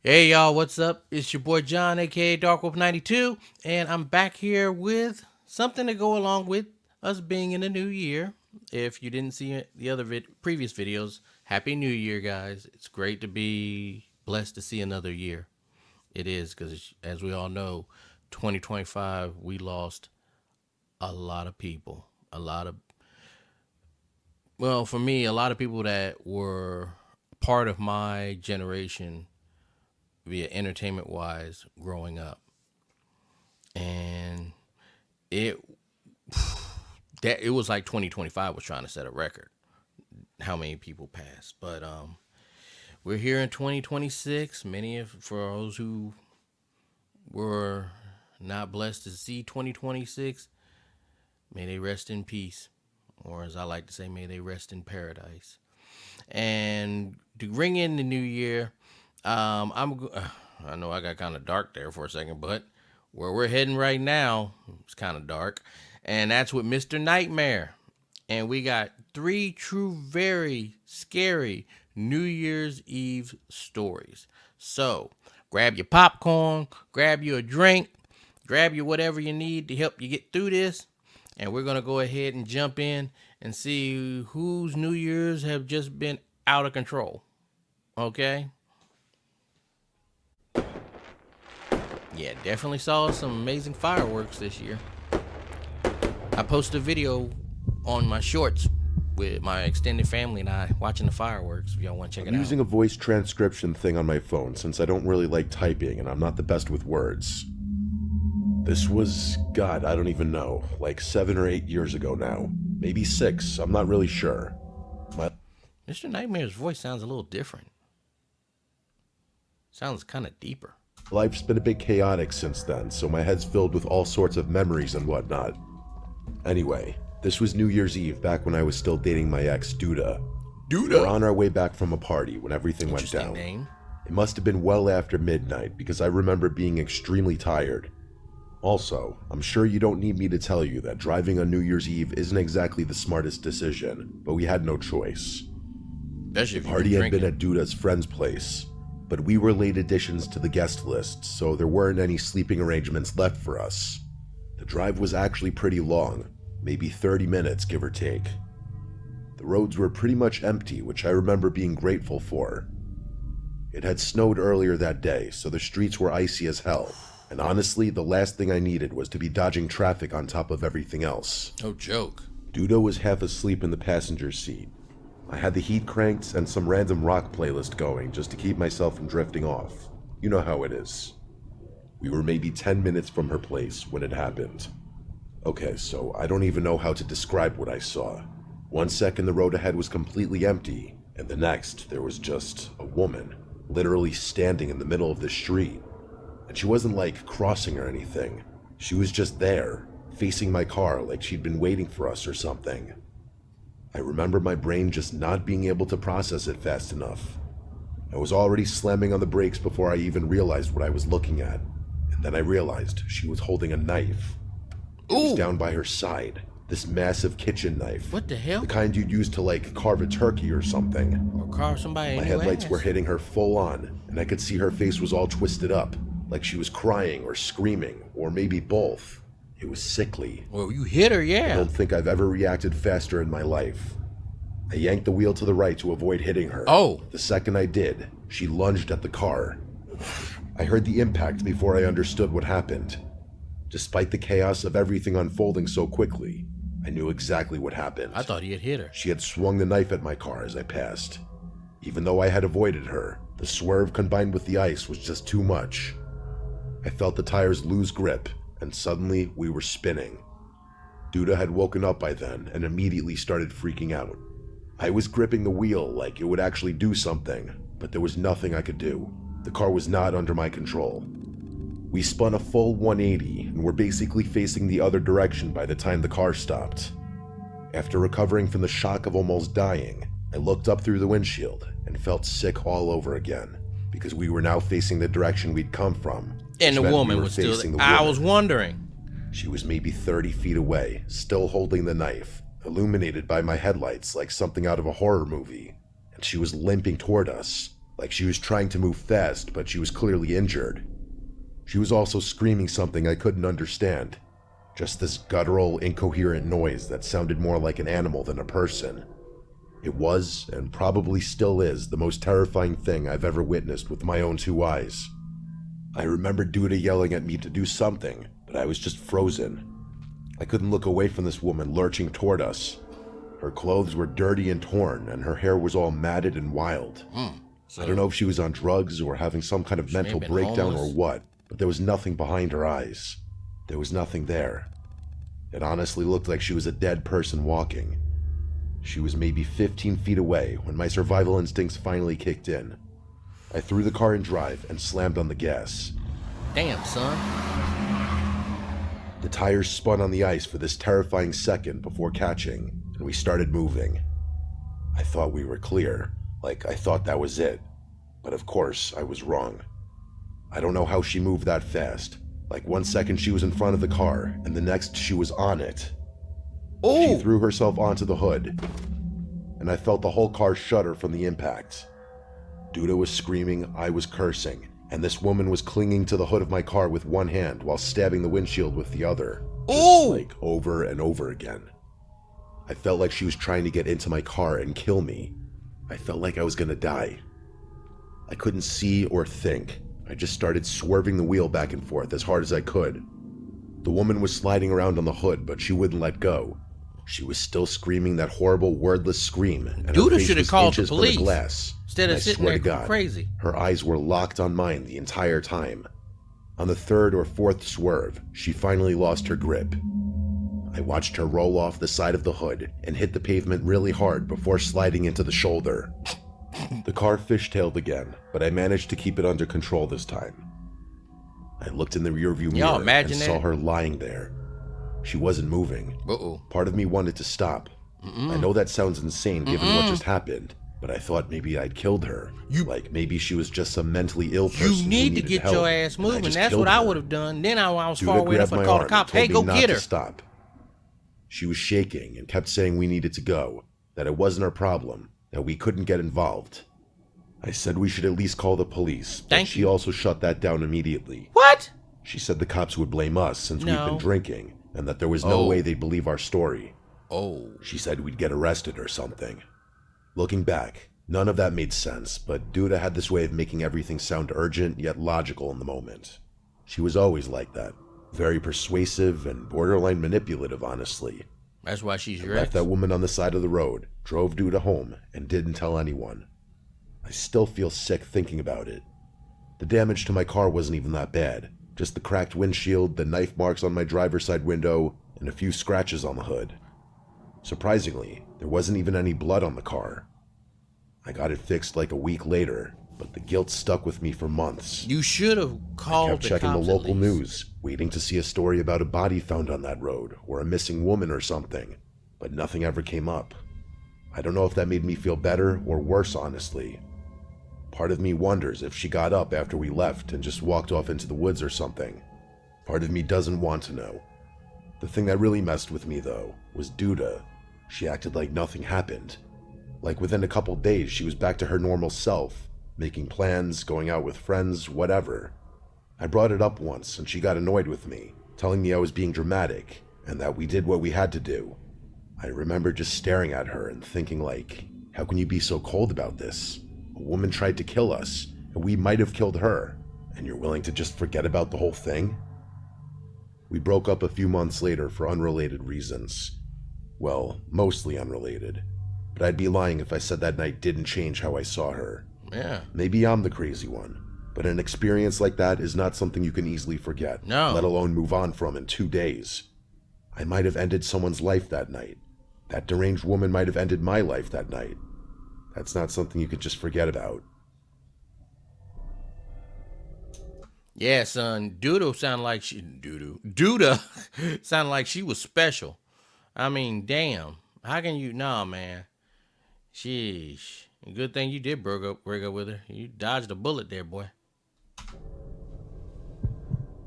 Hey y'all, what's up? It's your boy John, aka Darkwolf92, and I'm back here with something to go along with us being in a new year. If you didn't see the other previous videos, Happy New Year, guys. It's great to be blessed to see another year. It is, because as we all know, 2025, we lost a lot of people. Well, for me, a lot of people that were part of my generation via entertainment wise growing up. And it it was like 2025 was trying to set a record how many people passed. But we're here in 2026. Many of for those who were not blessed to see 2026, may they rest in peace, or as I like to say, may they rest in paradise. And to bring in the new year, I know I got kind of dark there for a second, but where we're heading right now, it's kind of dark, and that's with Mr. Nightmare. And we got three true, very scary New Year's Eve stories. So grab your popcorn, grab you a drink, grab you whatever you need to help you get through this, and we're gonna go ahead and jump in and see whose New Year's have just been out of control. Okay? Yeah, definitely saw some amazing fireworks this year. I posted a video on my shorts with my extended family and I watching the fireworks. If y'all want to check it I'm out. using a voice transcription thing on my phone since I don't really like typing and I'm not the best with words. This was, God, I don't even know, like 7 or 8 years ago now. Maybe 6, I'm not really sure. Mr. Nightmare's voice sounds a little different. Sounds kind of deeper. Life's been a bit chaotic since then, so my head's filled with all sorts of memories and whatnot. Anyway, this was New Year's Eve back when I was still dating my ex, Duda. We're on our way back from a party when everything went down. Name. It must have been well after midnight because I remember being extremely tired. Also, I'm sure you don't need me to tell you that driving on New Year's Eve isn't exactly the smartest decision, but we had no choice. The party had been at Duda's friend's place, but we were late additions to the guest list, so there weren't any sleeping arrangements left for us. The drive was actually pretty long, maybe 30 minutes give or take. The roads were pretty much empty, which I remember being grateful for. It had snowed earlier that day, so the streets were icy as hell. And honestly, the last thing I needed was to be dodging traffic on top of everything else. No joke. Duda was half asleep in the passenger seat. I had the heat cranked and some random rock playlist going just to keep myself from drifting off. You know how it is. We were maybe 10 minutes from her place when it happened. Okay, so I don't even know how to describe what I saw. One second the road ahead was completely empty, and the next there was just a woman, literally standing in the middle of the street. And she wasn't like crossing or anything. She was just there, facing my car like she'd been waiting for us or something. I remember my brain just not being able to process it fast enough. I was already slamming on the brakes before I even realized what I was looking at. And then I realized she was holding a knife. It was down by her side. This massive kitchen knife. What the hell? The kind you'd use to like carve a turkey or something. Or carve somebody. My headlights were hitting her full on, and I could see her face was all twisted up, like she was crying or screaming, or maybe both. It was sickly. Well, you hit her, yeah. I don't think I've ever reacted faster in my life. I yanked the wheel to the right to avoid hitting her. Oh. The second I did, she lunged at the car. I heard the impact before I understood what happened. Despite the chaos of everything unfolding so quickly, I knew exactly what happened. I thought he had hit her. She had swung the knife at my car as I passed. Even though I had avoided her, the swerve combined with the ice was just too much. I felt the tires lose grip, and suddenly we were spinning. Duda had woken up by then and immediately started freaking out. I was gripping the wheel like it would actually do something, but there was nothing I could do. The car was not under my control. We spun a full 180 and were basically facing the other direction by the time the car stopped. After recovering from the shock of almost dying, I looked up through the windshield and felt sick all over again, because we were now facing the direction we'd come from. And the woman was still there. I was wondering. She was maybe 30 feet away, still holding the knife, illuminated by my headlights like something out of a horror movie, and she was limping toward us, like she was trying to move fast, but she was clearly injured. She was also screaming something I couldn't understand. Just this guttural, incoherent noise that sounded more like an animal than a person. It was, and probably still is, the most terrifying thing I've ever witnessed with my own two eyes. I remember Duda yelling at me to do something, but I was just frozen. I couldn't look away from this woman lurching toward us. Her clothes were dirty and torn, and her hair was all matted and wild. I don't know if she was on drugs or having some kind of mental breakdown or what, but there was nothing behind her eyes. There was nothing there. It honestly looked like she was a dead person walking. She was maybe 15 feet away when my survival instincts finally kicked in. I threw the car in drive and slammed on the gas. Damn, son. The tires spun on the ice for this terrifying second before catching, and we started moving. I thought we were clear, like I thought that was it. But of course, I was wrong. I don't know how she moved that fast. Like 1 second she was in front of the car, and the next she was on it. She threw herself onto the hood, and I felt the whole car shudder from the impact. Duda was screaming, I was cursing, and this woman was clinging to the hood of my car with one hand while stabbing the windshield with the other. Just like over and over again. I felt like she was trying to get into my car and kill me. I felt like I was gonna die. I couldn't see or think. I just started swerving the wheel back and forth as hard as I could. The woman was sliding around on the hood, but she wouldn't let go. She was still screaming that horrible, wordless scream, and her Duda face should have was called inches the from the police glass. instead And of I sitting swear there to God, crazy. her eyes were locked on mine the entire time. On the third or fourth swerve, she finally lost her grip. I watched her roll off the side of the hood and hit the pavement really hard before sliding into the shoulder. The car fished-tailed again, but I managed to keep it under control this time. I looked in the rearview mirror and saw her lying there. She wasn't moving. Part of me wanted to stop. I know that sounds insane given what just happened, but I thought maybe I'd killed her. Like maybe she was just some mentally ill person. You need to get your ass moving. That's what I would have done. Then I was far away enough to call the cops. Hey, go get her. Stop. She was shaking and kept saying we needed to go, that it wasn't our problem, that we couldn't get involved. I said we should at least call the police, but she also shut that down immediately. What? She said the cops would blame us since we've been drinking, and that there was no way they'd believe our story. She said we'd get arrested or something. Looking back, none of that made sense, but Duda had this way of making everything sound urgent yet logical in the moment. She was always like that. Very persuasive and borderline manipulative, honestly. That's why she's your Left ex. that woman on the side of the road, drove Duda home, and didn't tell anyone. I still feel sick thinking about it. The damage to my car wasn't even that bad. Just the cracked windshield, the knife marks on my driver's side window, and a few scratches on the hood. Surprisingly, there wasn't even any blood on the car. I got it fixed like a week later, but the guilt stuck with me for months. You should have called the cops. I kept checking the local news, waiting to see a story about a body found on that road, or a missing woman or something, but nothing ever came up. I don't know if that made me feel better or worse, honestly. Part of me wonders if she got up after we left and just walked off into the woods or something. Part of me doesn't want to know. The thing that really messed with me, though, was Duda. She acted like nothing happened. Like within a couple days, she was back to her normal self, making plans, going out with friends, whatever. I brought it up once, and she got annoyed with me, telling me I was being dramatic, and that we did what we had to do. I remember just staring at her and thinking like, how can you be so cold about this? A woman tried to kill us, and we might have killed her, and you're willing to just forget about the whole thing? We broke up a few months later for unrelated reasons. Well, mostly unrelated. But I'd be lying if I said that night didn't change how I saw her. Yeah. Maybe I'm the crazy one, but an experience like that is not something you can easily forget, let alone move on from in 2 days. I might have ended someone's life that night. That deranged woman might have ended my life that night. That's not something you could just forget about. Yeah, son. Duda sounded like sounded like she was special. I mean, damn. How can you? Nah, man. Sheesh. Good thing you did break up with her. You dodged a bullet there, boy.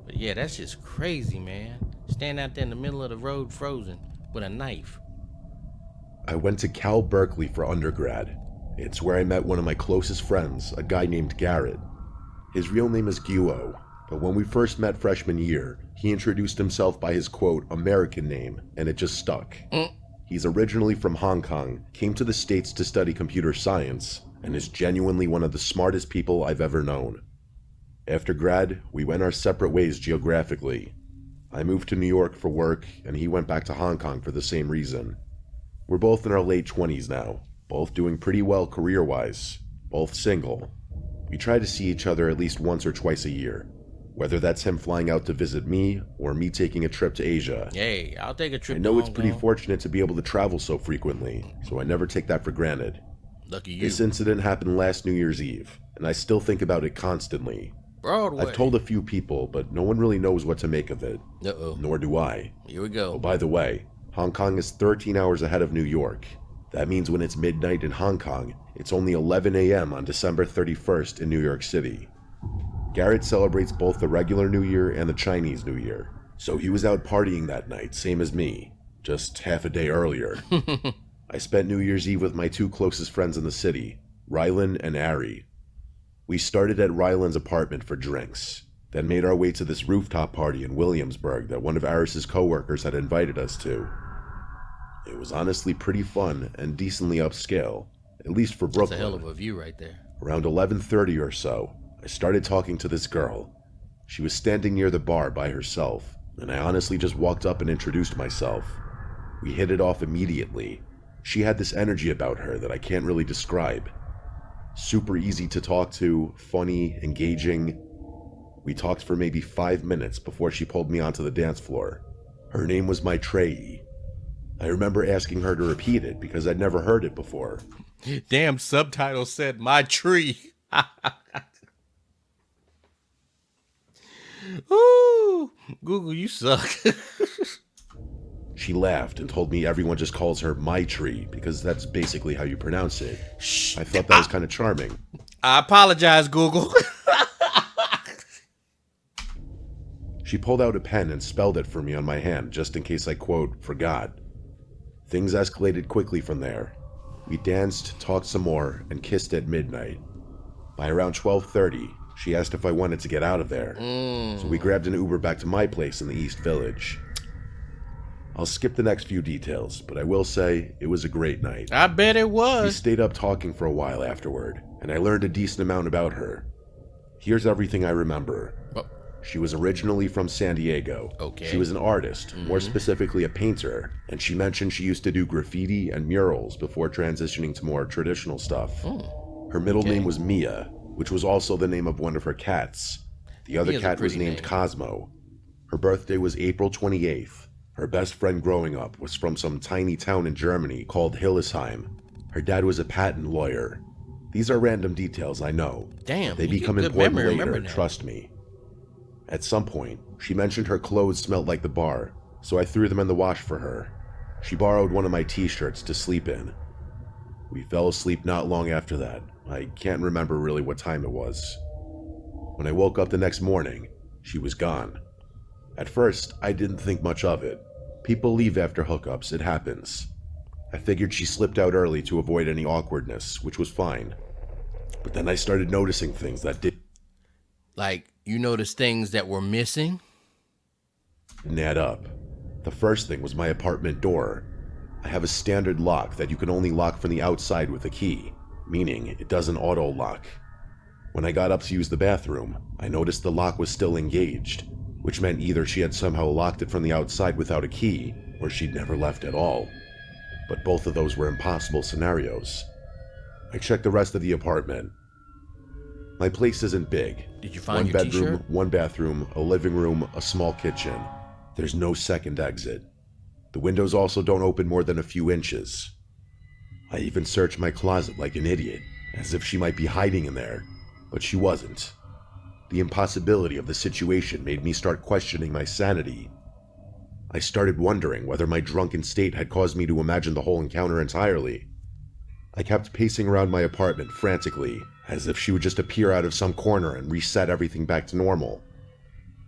But yeah, that's just crazy, man. Stand out there in the middle of the road frozen with a knife. I went to Cal Berkeley for undergrad, It's where I met one of my closest friends, a guy named Garrett. His real name is Guo, but when we first met freshman year, he introduced himself by his quote, American name, and it just stuck. He's originally from Hong Kong, came to the States to study computer science, and is genuinely one of the smartest people I've ever known. After grad, we went our separate ways geographically. I moved to New York for work, and he went back to Hong Kong for the same reason. We're both in our late 20s now, both doing pretty well career-wise, both single. We try to see each other at least once or twice a year, whether that's him flying out to visit me or me taking a trip to Asia. Hey, I'll take a trip. I know it's pretty fortunate to be able to travel so frequently, so I never take that for granted. Lucky you. This incident happened last New Year's Eve, and I still think about it constantly. Broadway. I've told a few people, but no one really knows what to make of it. Uh-oh. Nor do I. Here we go. Oh, by the way, Hong Kong is 13 hours ahead of New York. That means when it's midnight in Hong Kong, it's only 11 a.m. on December 31st in New York City. Garrett celebrates both the regular New Year and the Chinese New Year, so he was out partying that night, same as me, just half a day earlier. I spent New Year's Eve with my two closest friends in the city, Rylan and Ari. We started at Rylan's apartment for drinks, then made our way to this rooftop party in Williamsburg that one of Aris's coworkers had invited us to. It was honestly pretty fun and decently upscale, at least for Brooklyn. That's a hell of a view right there. Around 11:30 or so, I started talking to this girl. She was standing near the bar by herself, and I honestly just walked up and introduced myself. We hit it off immediately. She had this energy about her that I can't really describe. Super easy to talk to, funny, engaging. We talked for maybe 5 minutes before she pulled me onto the dance floor. Her name was Maitreyi. I remember asking her to repeat it because I'd never heard it before. Damn subtitle said my tree. Ooh, Google, you suck. She laughed and told me everyone just calls her my tree because that's basically how you pronounce it. Shh. I thought that was kind of charming. I apologize, Google. She pulled out a pen and spelled it for me on my hand just in case I, quote, forgot. Things escalated quickly from there. We danced, talked some more, and kissed at midnight. By around 12:30, she asked if I wanted to get out of there. So we grabbed an Uber back to my place in the East Village. I'll skip the next few details, but I will say it was a great night. I bet it We was. stayed up talking for a while afterward, and I learned a decent amount about her. Here's everything I remember. Oh. She was originally from San Diego. Okay. She was an artist, more specifically a painter, and she mentioned she used to do graffiti and murals before transitioning to more traditional stuff. Her middle name was Mia, which was also the name of one of her cats. The other Mia's a cat was pretty named name. Cosmo. Her birthday was April 28th. Her best friend growing up was from some tiny town in Germany called Hillesheim. Her dad was a patent lawyer. These are random details, I know. Damn, They you get become good important memory later, remembering that. trust me. At some point, she mentioned her clothes smelled like the bar, so I threw them in the wash for her. She borrowed one of my t-shirts to sleep in. We fell asleep not long after that. I can't remember really what time it was. When I woke up the next morning, she was gone. At first, I didn't think much of it. People leave after hookups, it happens. I figured she slipped out early to avoid any awkwardness, which was fine. But then I started noticing things that didn't Like, you noticed things that were missing? add up. The first thing was my apartment door. I have a standard lock that you can only lock from the outside with a key, meaning it doesn't auto-lock. When I got up to use the bathroom, I noticed the lock was still engaged, which meant either she had somehow locked it from the outside without a key, or she'd never left at all. But both of those were impossible scenarios. I checked the rest of the apartment. My place isn't big. Did you find One your bedroom, t-shirt? one bathroom, a living room, a small kitchen. There's no second exit. The windows also don't open more than a few inches. I even searched my closet like an idiot, as if she might be hiding in there, but she wasn't. The impossibility of the situation made me start questioning my sanity. I started wondering whether my drunken state had caused me to imagine the whole encounter entirely. I kept pacing around my apartment frantically, as if she would just appear out of some corner and reset everything back to normal.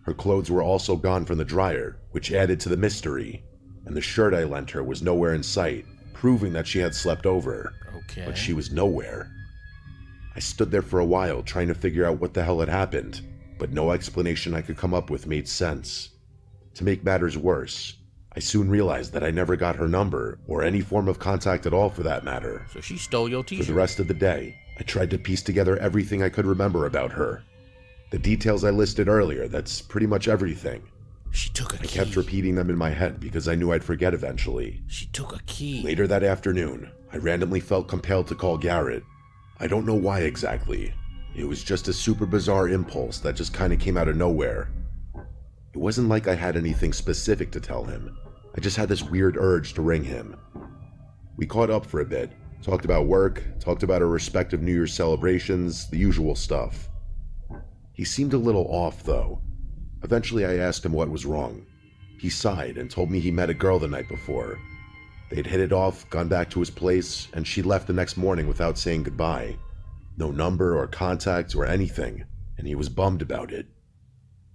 Her clothes were also gone from the dryer, which added to the mystery, and the shirt I lent her was nowhere in sight, proving that she had slept over. Okay. but she was nowhere. I stood there for a while trying to figure out what the hell had happened, but no explanation I could come up with made sense. To make matters worse, I soon realized that I never got her number, or any form of contact at all for that matter. So she stole your For t-shirt. the rest of the day, I tried to piece together everything I could remember about her. The details I listed earlier, that's pretty much everything. She took a key. I kept repeating them in my head because I knew I'd forget eventually. She took a key. Later that afternoon, I randomly felt compelled to call Garrett. I don't know why exactly. It was just a super bizarre impulse that just kind of came out of nowhere. It wasn't like I had anything specific to tell him. I just had this weird urge to ring him. We caught up for a bit, talked about work, talked about our respective New Year's celebrations, the usual stuff. He seemed a little off though. Eventually I asked him what was wrong. He sighed and told me he met a girl the night before. They'd hit it off, gone back to his place, and she left the next morning without saying goodbye. No number or contact or anything, and he was bummed about it.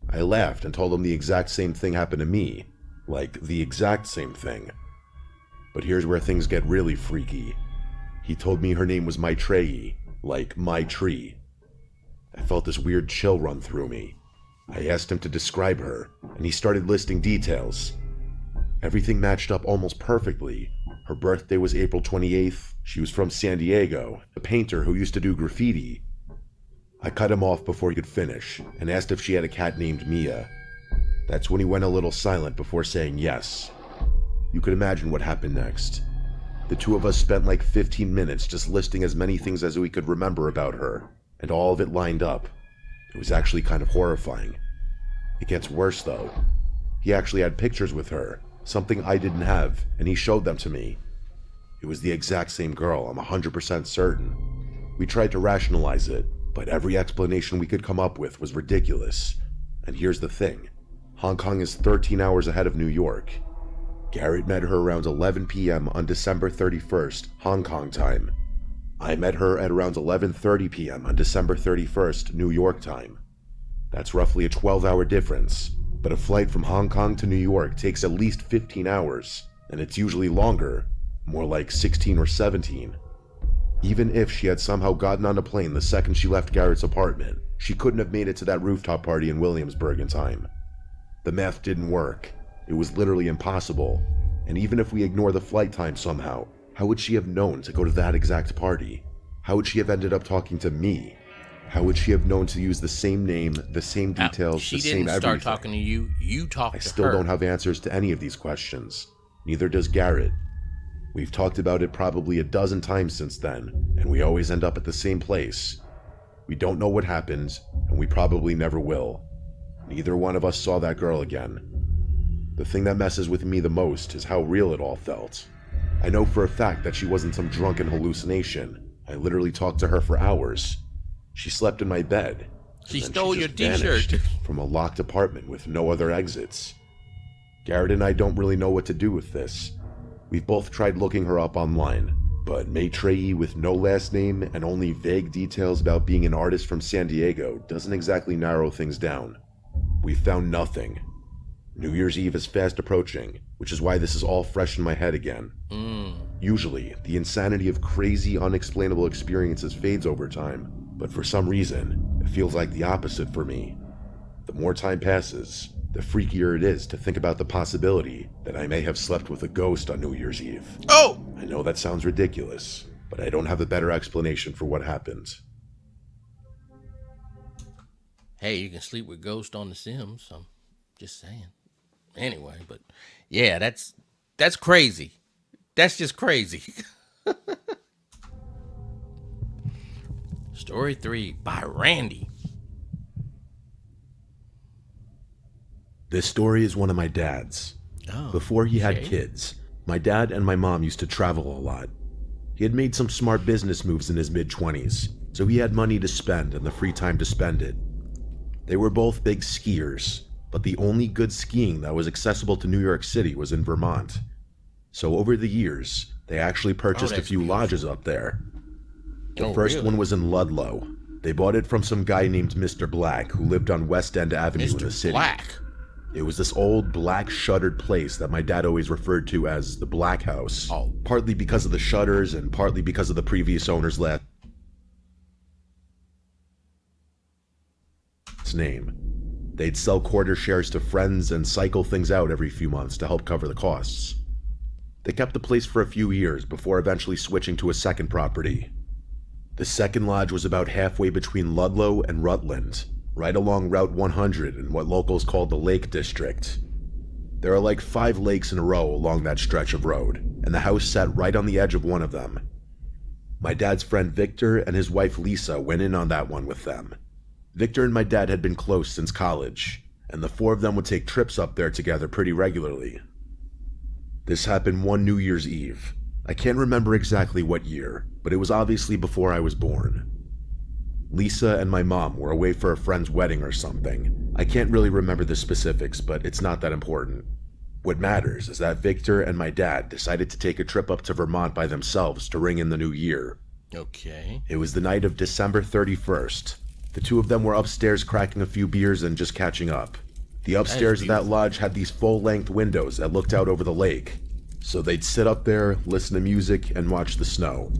I laughed and told him the exact same thing happened to me. Like, the exact same thing. But here's where things get really freaky. He told me her name was Maitreyi, like my tree. I felt this weird chill run through me. I asked him to describe her, and he started listing details. Everything matched up almost perfectly. Her birthday was April 28th, she was from San Diego, a painter who used to do graffiti. I cut him off before he could finish, and asked if she had a cat named Mia. That's when he went a little silent before saying yes. You could imagine what happened next. The two of us spent like 15 minutes just listing as many things as we could remember about her, and all of it lined up. It was actually kind of horrifying. It gets worse though. He actually had pictures with her, something I didn't have, and he showed them to me. It was the exact same girl, I'm 100% certain. We tried to rationalize it, but every explanation we could come up with was ridiculous. And here's the thing. Hong Kong is 13 hours ahead of New York. Garrett met her around 11 p.m. on December 31st, Hong Kong time. I met her at around 11:30 p.m. on December 31st, New York time. That's roughly a 12-hour difference, but a flight from Hong Kong to New York takes at least 15 hours, and it's usually longer, more like 16 or 17. Even if she had somehow gotten on a plane the second she left Garrett's apartment, she couldn't have made it to that rooftop party in Williamsburg in time. The math didn't work. It was literally impossible. And even if we ignore the flight time somehow, how would she have known to go to that exact party? How would she have ended up talking to me? How would she have known to use the same name, the same details, the same everything? She didn't start talking to you. You talked to her. I still don't have answers to any of these questions. Neither does Garrett. We've talked about it probably a dozen times since then, and we always end up at the same place. We don't know what happened, and we probably never will. Neither one of us saw that girl again. The thing that messes with me the most is how real it all felt. I know for a fact that she wasn't some drunken hallucination. I literally talked to her for hours. She slept in my bed. She stole your t-shirt from a locked apartment with no other exits. Garrett and I don't really know what to do with this. We've both tried looking her up online, but Maitreyi with no last name and only vague details about being an artist from San Diego doesn't exactly narrow things down. We've found nothing. New Year's Eve is fast approaching, which is why this is all fresh in my head again. Usually, the insanity of crazy, unexplainable experiences fades over time, but for some reason, it feels like the opposite for me. The more time passes, the freakier it is to think about the possibility that I may have slept with a ghost on New Year's Eve. Oh! I know that sounds ridiculous, but I don't have a better explanation for what happened. Hey, you can sleep with ghosts on The Sims, I'm just saying. Anyway, but yeah, that's crazy. That's just crazy. Story 3 by Randy. This story is one of my dad's. Before he had kids, my dad and my mom used to travel a lot. He had made some smart business moves in his mid-20s, so he had money to spend and the free time to spend it. They were both big skiers, but the only good skiing that was accessible to New York City was in Vermont. So over the years, they actually purchased a few lodges up there. The first one was in Ludlow. They bought it from some guy named Mr. Black who lived on West End Avenue in the city. Black? It was this old black shuttered place that my dad always referred to as the Black House. Oh. Partly because of the shutters and partly because of the previous owner's last name. They'd sell quarter shares to friends and cycle things out every few months to help cover the costs. They kept the place for a few years before eventually switching to a second property. The second lodge was about halfway between Ludlow and Rutland, right along Route 100 in what locals call the Lake District. There are like 5 lakes in a row along that stretch of road, and the house sat right on the edge of one of them. My dad's friend Victor and his wife Lisa went in on that one with them. Victor and my dad had been close since college, and the 4 of them would take trips up there together pretty regularly. This happened one New Year's Eve. I can't remember exactly what year, but it was obviously before I was born. Lisa and my mom were away for a friend's wedding or something. I can't really remember the specifics, but it's not that important. What matters is that Victor and my dad decided to take a trip up to Vermont by themselves to ring in the new year. Okay. It was the night of December 31st. The 2 of them were upstairs cracking a few beers and just catching up. The upstairs of that lodge had these full-length windows that looked out over the lake, so they'd sit up there, listen to music, and watch the snow.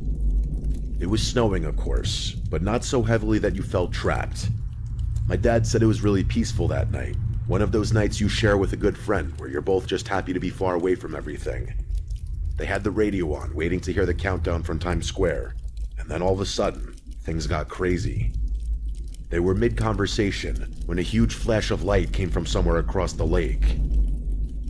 It was snowing, of course, but not so heavily that you felt trapped. My dad said it was really peaceful that night, one of those nights you share with a good friend where you're both just happy to be far away from everything. They had the radio on, waiting to hear the countdown from Times Square, and then all of a sudden, things got crazy. They were mid-conversation when a huge flash of light came from somewhere across the lake.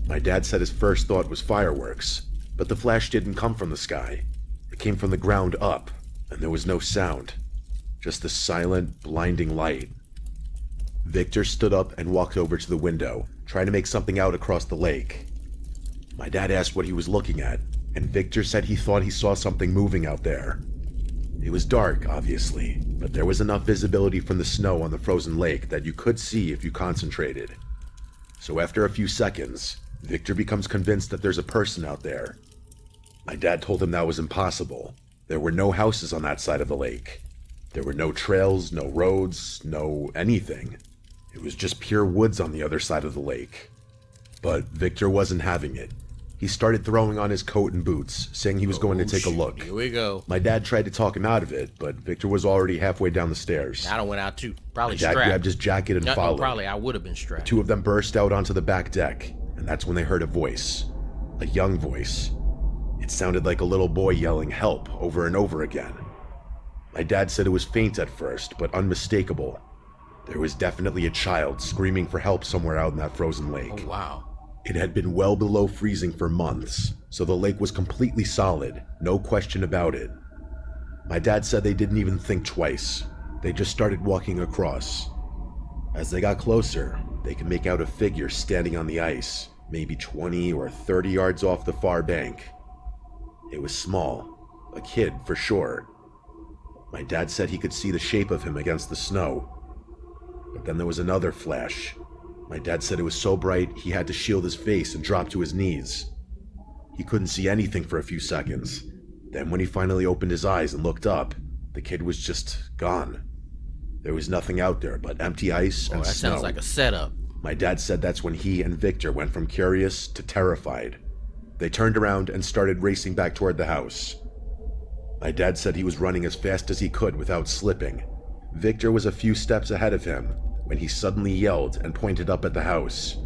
My dad said his first thought was fireworks, but the flash didn't come from the sky. It came from the ground up, and there was no sound, just the silent, blinding light. Victor stood up and walked over to the window, trying to make something out across the lake. My dad asked what he was looking at, and Victor said he thought he saw something moving out there. It was dark, obviously, but there was enough visibility from the snow on the frozen lake that you could see if you concentrated. So after a few seconds, Victor becomes convinced that there's a person out there. My dad told him that was impossible. There were no houses on that side of the lake. There were no trails, no roads, no anything. It was just pure woods on the other side of the lake. But Victor wasn't having it. He started throwing on his coat and boots, saying he was going to take a look. Here we go. My dad tried to talk him out of it, but Victor was already halfway down the stairs. I done went out too. Probably My dad strapped. grabbed his jacket and followed. Probably I would have been strapped. 2 of them burst out onto the back deck, and that's when they heard a voice. A young voice. It sounded like a little boy yelling help over and over again. My dad said it was faint at first, but unmistakable. There was definitely a child screaming for help somewhere out in that frozen lake. Oh, wow. It had been well below freezing for months, so the lake was completely solid, no question about it. My dad said they didn't even think twice. They just started walking across. As they got closer, they could make out a figure standing on the ice, maybe 20 or 30 yards off the far bank. It was small, a kid for sure. My dad said he could see the shape of him against the snow. But then there was another flash. My dad said it was so bright he had to shield his face and drop to his knees. He couldn't see anything for a few seconds. Then when he finally opened his eyes and looked up, the kid was just gone. There was nothing out there but empty ice and that snow. Sounds like a setup. My dad said that's when he and Victor went from curious to terrified. They turned around and started racing back toward the house. My dad said he was running as fast as he could without slipping. Victor was a few steps ahead of him when he suddenly yelled and pointed up at the house.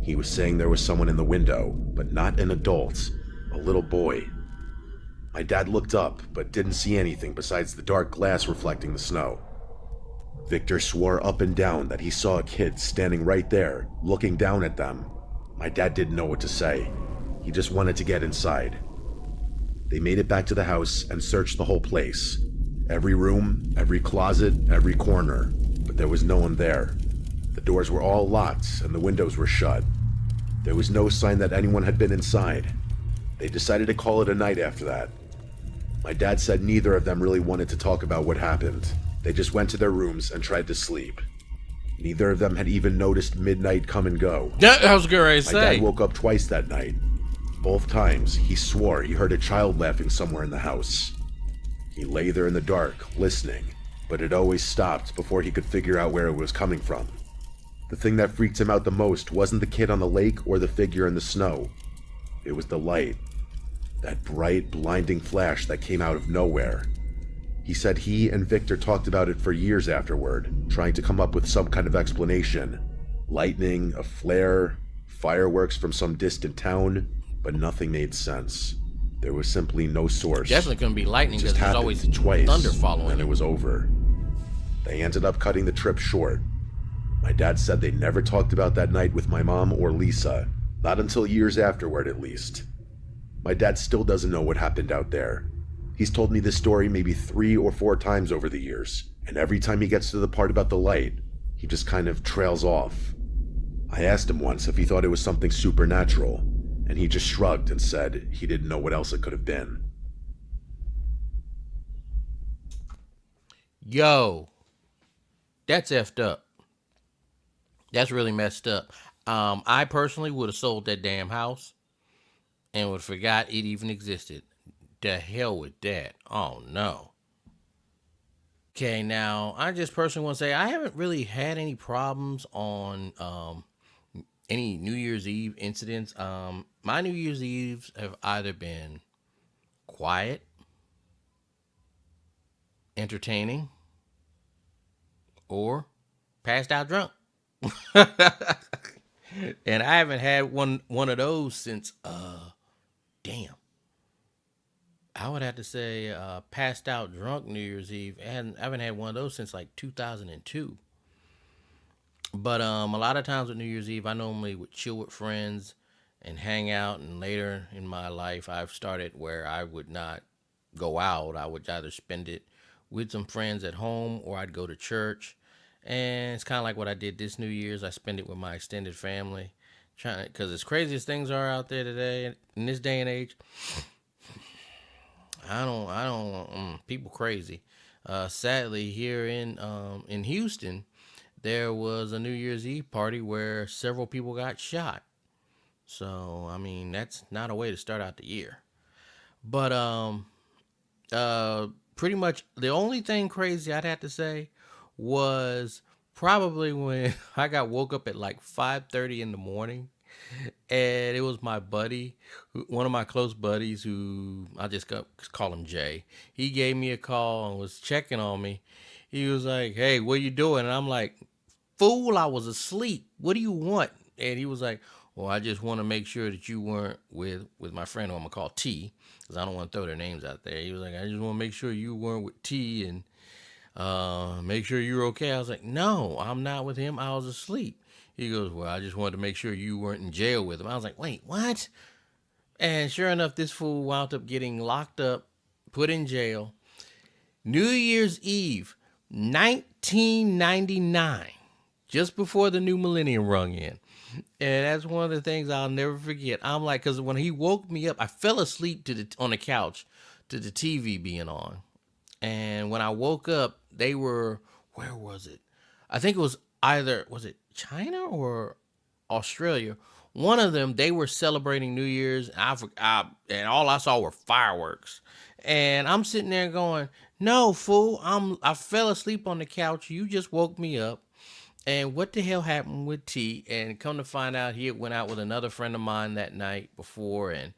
He was saying there was someone in the window, but not an adult, a little boy. My dad looked up, but didn't see anything besides the dark glass reflecting the snow. Victor swore up and down that he saw a kid standing right there, looking down at them. My dad didn't know what to say. He just wanted to get inside. They made it back to the house and searched the whole place. Every room, every closet, every corner, but there was no one there. The doors were all locked and the windows were shut. There was no sign that anyone had been inside. They decided to call it a night after that. My dad said neither of them really wanted to talk about what happened. They just went to their rooms and tried to sleep. Neither of them had even noticed midnight come and go. Yeah, I was going to My say. dad woke up twice that night. Both times, he swore he heard a child laughing somewhere in the house. He lay there in the dark, listening, but it always stopped before he could figure out where it was coming from. The thing that freaked him out the most wasn't the kid on the lake or the figure in the snow. It was the light. That bright, blinding flash that came out of nowhere. He said he and Victor talked about it for years afterward, trying to come up with some kind of explanation. Lightning, a flare, fireworks from some distant town, but nothing made sense. There was simply no source. Definitely couldn't be lightning It because just there's happened always twice, thunder following and it was over. They ended up cutting the trip short. My dad said they never talked about that night with my mom or Lisa, not until years afterward at least. My dad still doesn't know what happened out there. He's told me this story maybe 3 or 4 times over the years, and every time he gets to the part about the light, he just kind of trails off. I asked him once if he thought it was something supernatural, and he just shrugged and said he didn't know what else it could have been. Yo, that's effed up. That's really messed up. I personally would have sold that damn house and would have forgot it even existed. The hell with that. Oh no. Okay, now I just personally want to say I haven't really had any problems on any New Year's Eve incidents. My New Year's Eves have either been quiet, entertaining, or passed out drunk. And I haven't had one of those since damn. I would have to say passed out drunk New Year's Eve. I haven't had one of those since like 2002. But a lot of times with New Year's Eve, I normally would chill with friends and hang out. And later in my life, I've started where I would not go out. I would either spend it with some friends at home or I'd go to church. And it's kind of like what I did this New Year's. I spend it with my extended family, trying because as crazy as things are out there today in this day and age, people crazy. Sadly, here in Houston, there was a New Year's Eve party where several people got shot. So I mean, that's not a way to start out the year. But pretty much the only thing crazy I'd have to say was probably when I got woke up at like 5:30 in the morning, and it was my buddy, one of my close buddies, who I just call him Jay. He gave me a call and was checking on me. He was like, "Hey, what you doing?" And I'm like, "Fool, I was asleep. What do you want?" And he was like, "Well, I just want to make sure that you weren't with my friend who I'm gonna call T, because I don't want to throw their names out there." He was like, "I just want to make sure you weren't with T and make sure you're okay." I was like, "No, I'm not with him. I was asleep." He goes, "Well, I just wanted to make sure you weren't in jail with him." I was like, "Wait, what?" And sure enough, this fool wound up getting locked up, put in jail. New Year's Eve, 1999, just before the new millennium rung in. And that's one of the things I'll never forget. I'm like, because when he woke me up, I fell asleep on the couch to the TV being on. And when I woke up, they were, where was it? I think it was was it China or Australia? One of them, they were celebrating New Year's, and and all I saw were fireworks. And I'm sitting there going, "No, fool, I fell asleep on the couch. You just woke me up." And what the hell happened with T? And come to find out, he had went out with another friend of mine that night before, and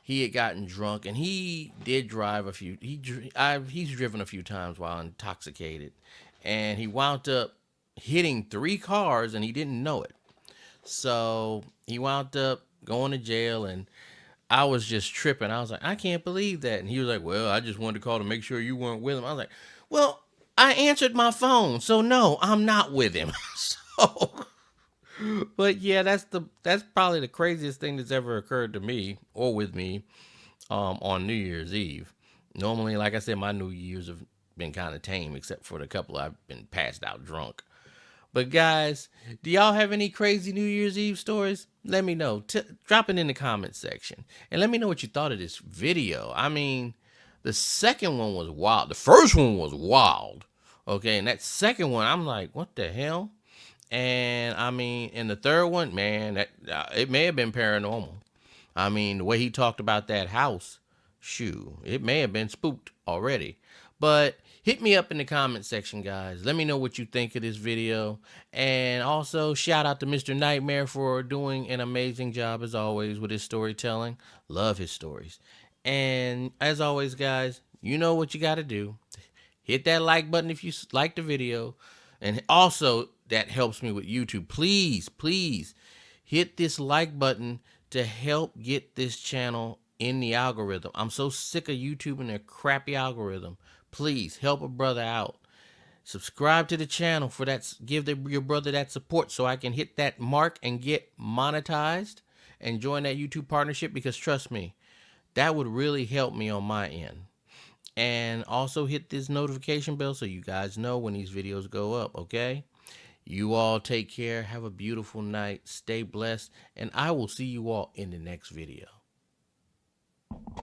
he had gotten drunk, and he did drive a few. He's driven a few times while intoxicated, and he wound up hitting 3 cars, and he didn't know it. So he wound up going to jail, and I was just tripping. I was like, "I can't believe that." And he was like, "Well, I just wanted to call to make sure you weren't with him." I was like, "Well, I answered my phone, so no, I'm not with him." So, but yeah, that's probably the craziest thing that's ever occurred to me or with me on New Year's Eve. Normally, like I said, my New Year's have been kind of tame, except for the couple I've been passed out drunk. But guys, do y'all have any crazy New Year's Eve stories? Let me know. Drop it in the comments section. And let me know what you thought of this video. I mean, the second one was wild. The first one was wild. Okay, and that second one, I'm like, what the hell? And I mean, in the third one, man, that it may have been paranormal. I mean, the way he talked about that house, shoo, it may have been spooked already. But hit me up in the comment section, guys. Let me know what you think of this video. And also, shout out to Mr. Nightmare for doing an amazing job, as always, with his storytelling. Love his stories. And as always, guys, you know what you got to do. Hit that like button if you like the video. And also, that helps me with YouTube. Please, please hit this like button to help get this channel in the algorithm. I'm so sick of YouTube and their crappy algorithm. Please help a brother out. Subscribe to the channel for that. Give your brother that support so I can hit that mark and get monetized and join that YouTube partnership, because trust me, that would really help me on my end. And also hit this notification bell so you guys know when these videos go up, okay? You all take care. Have a beautiful night. Stay blessed. And I will see you all in the next video.